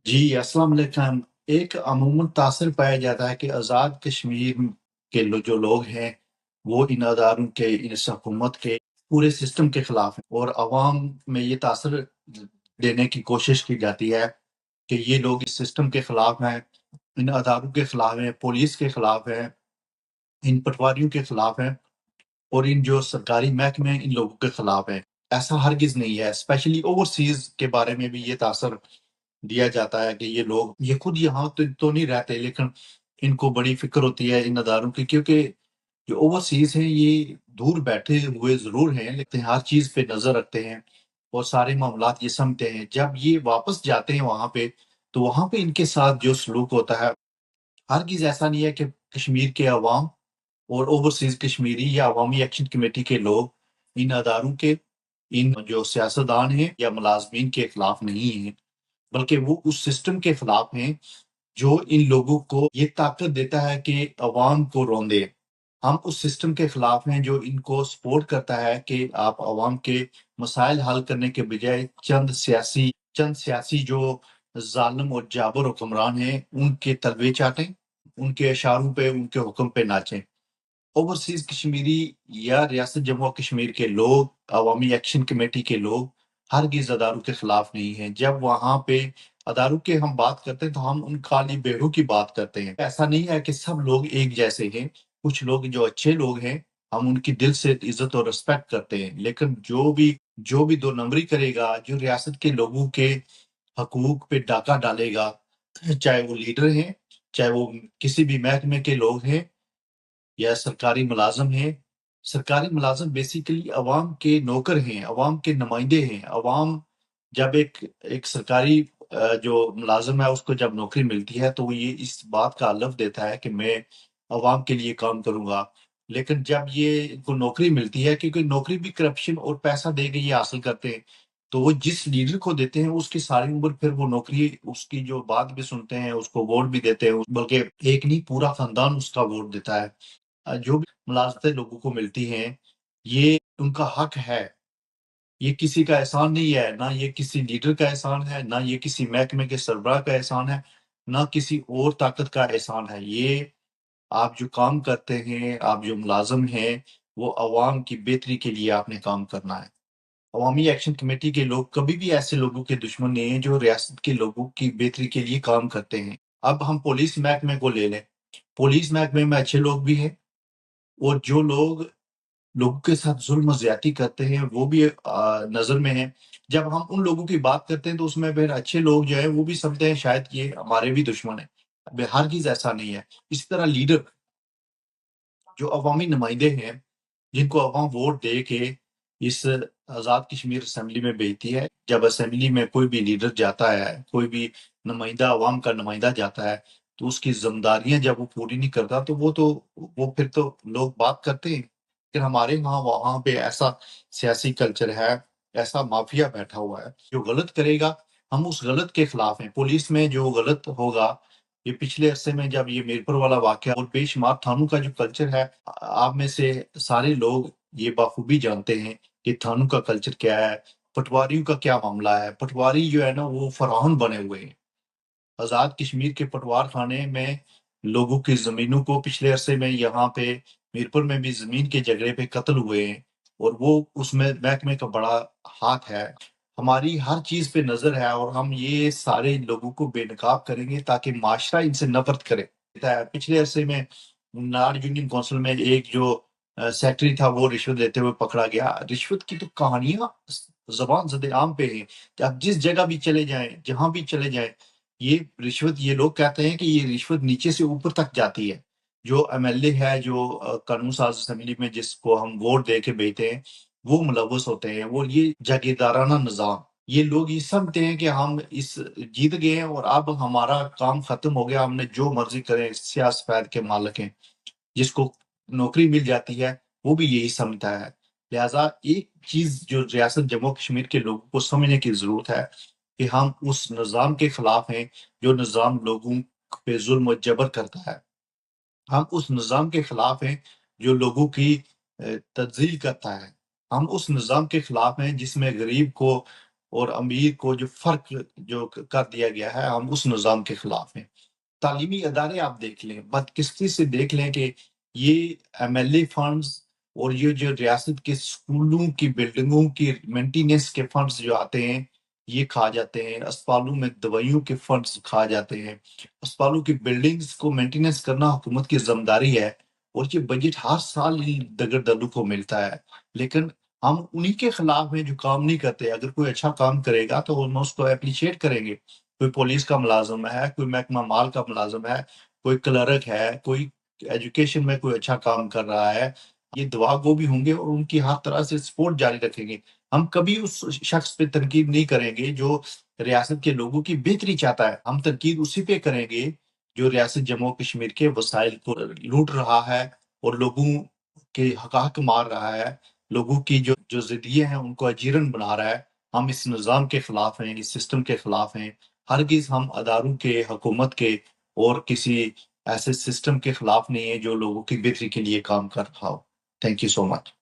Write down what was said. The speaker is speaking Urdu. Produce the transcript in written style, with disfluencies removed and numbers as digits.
جی السلام علیکم۔ ایک عموماً تاثر پایا جاتا ہے کہ آزاد کشمیر کے جو لوگ ہیں وہ ان اداروں کے، اس حکومت کے پورے سسٹم کے خلاف ہیں، اور عوام میں یہ تاثر دینے کی کوشش کی جاتی ہے کہ یہ لوگ اس سسٹم کے خلاف ہیں، ان اداروں کے خلاف ہیں، پولیس کے خلاف ہیں، ان پٹواریوں کے خلاف ہیں، اور ان جو سرکاری محکمے ہیں ان لوگوں کے خلاف ہیں۔ ایسا ہرگز نہیں ہے۔ اسپیشلی اوورسیز کے بارے میں بھی یہ تاثر دیا جاتا ہے کہ یہ لوگ، یہ خود یہاں تو نہیں رہتے، لیکن ان کو بڑی فکر ہوتی ہے ان اداروں کی، کیونکہ جو اوورسیز ہیں یہ دور بیٹھے ہوئے ضرور ہیں لیکن ہر چیز پہ نظر رکھتے ہیں اور سارے معاملات یہ سمجھتے ہیں۔ جب یہ واپس جاتے ہیں وہاں پہ تو وہاں پہ ان کے ساتھ جو سلوک ہوتا ہے، ہرگز ایسا نہیں ہے کہ کشمیر کے عوام اور اوورسیز کشمیری یا عوامی ایکشن کمیٹی کے لوگ ان اداروں کے، ان جو سیاستدان ہیں یا ملازمین کے خلاف نہیں ہیں، بلکہ وہ اس سسٹم کے خلاف ہیں جو ان لوگوں کو یہ طاقت دیتا ہے کہ عوام کو روندے۔ ہم اس سسٹم کے خلاف ہیں جو ان کو سپورٹ کرتا ہے کہ آپ عوام کے مسائل حل کرنے کے بجائے چند سیاسی جو ظالم اور جابر حکمران ہیں ان کے تلوے چاٹیں، ان کے اشاروں پہ، ان کے حکم پہ ناچیں۔ اوورسیز کشمیری یا ریاست جموں و کشمیر کے لوگ، عوامی ایکشن کمیٹی کے لوگ ہرگز اداروں کے خلاف نہیں ہیں۔ جب وہاں پہ اداروں کے ہم بات کرتے ہیں تو ہم ان کالی بیڑوں کی بات کرتے ہیں۔ ایسا نہیں ہے کہ سب لوگ ایک جیسے ہیں، کچھ لوگ جو اچھے لوگ ہیں ہم ان کی دل سے عزت اور رسپیکٹ کرتے ہیں، لیکن جو بھی دو نمبری کرے گا، جو ریاست کے لوگوں کے حقوق پہ ڈاکہ ڈالے گا، چاہے وہ لیڈر ہیں، چاہے وہ کسی بھی محکمے کے لوگ ہیں یا سرکاری ملازم ہیں۔ سرکاری ملازم بیسیکلی عوام کے نوکر ہیں، عوام کے نمائندے ہیں۔ عوام جب ایک سرکاری جو ملازم ہے اس کو جب نوکری ملتی ہے تو وہ یہ اس بات کا حلف دیتا ہے کہ میں عوام کے لیے کام کروں گا، لیکن جب یہ ان کو نوکری ملتی ہے، کیونکہ نوکری بھی کرپشن اور پیسہ دے کے یہ حاصل کرتے ہیں، تو وہ جس لیڈر کو دیتے ہیں اس کی ساری عمر پھر وہ نوکری، اس کی جو بات بھی سنتے ہیں، اس کو ووٹ بھی دیتے ہیں، بلکہ ایک نہیں پورا خاندان اس کا ووٹ دیتا ہے۔ جو بھی ملازمتیں لوگوں کو ملتی ہیں یہ ان کا حق ہے، یہ کسی کا احسان نہیں ہے، نہ یہ کسی لیڈر کا احسان ہے، نہ یہ کسی محکمے کے سربراہ کا احسان ہے، نہ کسی اور طاقت کا احسان ہے۔ یہ آپ جو کام کرتے ہیں، آپ جو ملازم ہیں، وہ عوام کی بہتری کے لیے آپ نے کام کرنا ہے۔ عوامی ایکشن کمیٹی کے لوگ کبھی بھی ایسے لوگوں کے دشمن نہیں ہیں جو ریاست کے لوگوں کی بہتری کے لیے کام کرتے ہیں۔ اب ہم پولیس محکمے کو لے لیں، پولیس محکمے میں اچھے لوگ بھی ہیں، اور جو لوگ لوگوں کے ساتھ ظلم و زیادتی کرتے ہیں وہ بھی نظر میں ہیں۔ جب ہم ان لوگوں کی بات کرتے ہیں تو اس میں پھر اچھے لوگ جو ہیں وہ بھی سمجھتے ہیں شاید یہ ہمارے بھی دشمن ہیں۔ ہرگز ایسا نہیں ہے۔ اسی طرح لیڈر جو عوامی نمائندے ہیں، جن کو عوام ووٹ دے کے اس آزاد کشمیر اسمبلی میں بھیجتی ہے، جب اسمبلی میں کوئی بھی لیڈر جاتا ہے، کوئی بھی نمائندہ، عوام کا نمائندہ جاتا ہے، تو اس کی ذمہ داریاں جب وہ پوری نہیں کرتا تو وہ پھر تو لوگ بات کرتے ہیں کہ ہمارے وہاں پہ ایسا سیاسی کلچر ہے، ایسا مافیا بیٹھا ہوا ہے جو غلط کرے گا، ہم اس غلط کے خلاف ہیں۔ پولیس میں جو غلط ہوگا، یہ پچھلے عرصے میں جب یہ میرپور والا واقعہ اور بے شمار تھانوں کا جو کلچر ہے، آپ میں سے سارے لوگ یہ بخوبی جانتے ہیں کہ تھانوں کا کلچر کیا ہے، پٹواریوں کا کیا معاملہ ہے۔ پٹواری جو ہے نا وہ فرعون بنے ہوئے ہیں۔ آزاد کشمیر کے پٹوار خانے میں لوگوں کی زمینوں کو پچھلے عرصے میں یہاں پہ میرپور میں بھی زمین کے جھگڑے پہ قتل ہوئے ہیں، اور وہ اس میں محکمے کا بڑا ہاتھ ہے۔ ہماری ہر چیز پہ نظر ہے، اور ہم یہ سارے لوگوں کو بے نقاب کریں گے تاکہ معاشرہ ان سے نفرت کرے۔ پچھلے عرصے میں نارڈ یونین کونسل میں ایک جو سیکٹری تھا وہ رشوت لیتے ہوئے پکڑا گیا۔ رشوت کی تو کہانیاں زبان زد عام پہ ہیں کہ آپ جس جگہ بھی چلے جائیں، جہاں بھی چلے جائیں، یہ رشوت، یہ لوگ کہتے ہیں کہ یہ رشوت نیچے سے اوپر تک جاتی ہے۔ جو ایم ایل اے ہے، جو قانون ساز اسمبلی میں جس کو ہم ووٹ دے کے بھیجتے ہیں، وہ ملوث ہوتے ہیں۔ وہ یہ جاگیردارانہ نظام، یہ لوگ یہ سمجھتے ہیں کہ ہم اس جیت گئے ہیں اور اب ہمارا کام ختم ہو گیا، ہم نے جو مرضی کریں، سیاست فید کے مالک ہیں۔ جس کو نوکری مل جاتی ہے وہ بھی یہی سمجھتا ہے۔ لہٰذا ایک چیز جو ریاست جموں کشمیر کے لوگوں کو سمجھنے کی ضرورت ہے کہ ہم اس نظام کے خلاف ہیں جو نظام لوگوں پہ ظلم و جبر کرتا ہے۔ ہم اس نظام کے خلاف ہیں جو لوگوں کی تذلیل کرتا ہے۔ ہم اس نظام کے خلاف ہیں جس میں غریب کو اور امیر کو جو فرق جو کر دیا گیا ہے، ہم اس نظام کے خلاف ہیں۔ تعلیمی ادارے آپ دیکھ لیں، بدقسمتی سے دیکھ لیں کہ یہ ایم ایل اے فنڈز اور یہ جو ریاست کے اسکولوں کی بلڈنگوں کی مینٹیننس کے فنڈز جو آتے ہیں یہ کھا جاتے ہیں، اسپتالوں میں دوائیوں کے فنڈز کھا جاتے ہیں، اسپتالوں کی بلڈنگز کو مینٹیننس کرنا حکومت کی ذمہ داری ہے، اور یہ بجٹ ہر سال ان دگڑ دلو کو ملتا ہے، لیکن ہم انہی کے خلاف ہیں جو کام نہیں کرتے۔ اگر کوئی اچھا کام کرے گا تو ہم اس کو اپریشیٹ کریں گے۔ کوئی پولیس کا ملازم ہے، کوئی محکمہ مال کا ملازم ہے، کوئی کلرک ہے، کوئی ایجوکیشن میں کوئی اچھا کام کر رہا ہے، یہ دعا گو بھی ہوں گے اور ان کی ہر طرح سے سپورٹ جاری رکھیں گے۔ ہم کبھی اس شخص پہ تنقید نہیں کریں گے جو ریاست کے لوگوں کی بہتری چاہتا ہے، ہم تنقید اسی پہ کریں گے جو ریاست جموں و کشمیر کے وسائل کو لوٹ رہا ہے اور لوگوں کے حقاق مار رہا ہے، لوگوں کی جو ذریعے ہیں ان کو اجیرن بنا رہا ہے۔ ہم اس نظام کے خلاف ہیں، اس سسٹم کے خلاف ہیں۔ ہرگز ہم اداروں کے، حکومت کے اور کسی ایسے سسٹم کے خلاف نہیں ہیں جو لوگوں کی بہتری کے لیے کام کر رہا ہو۔ Thank you so much.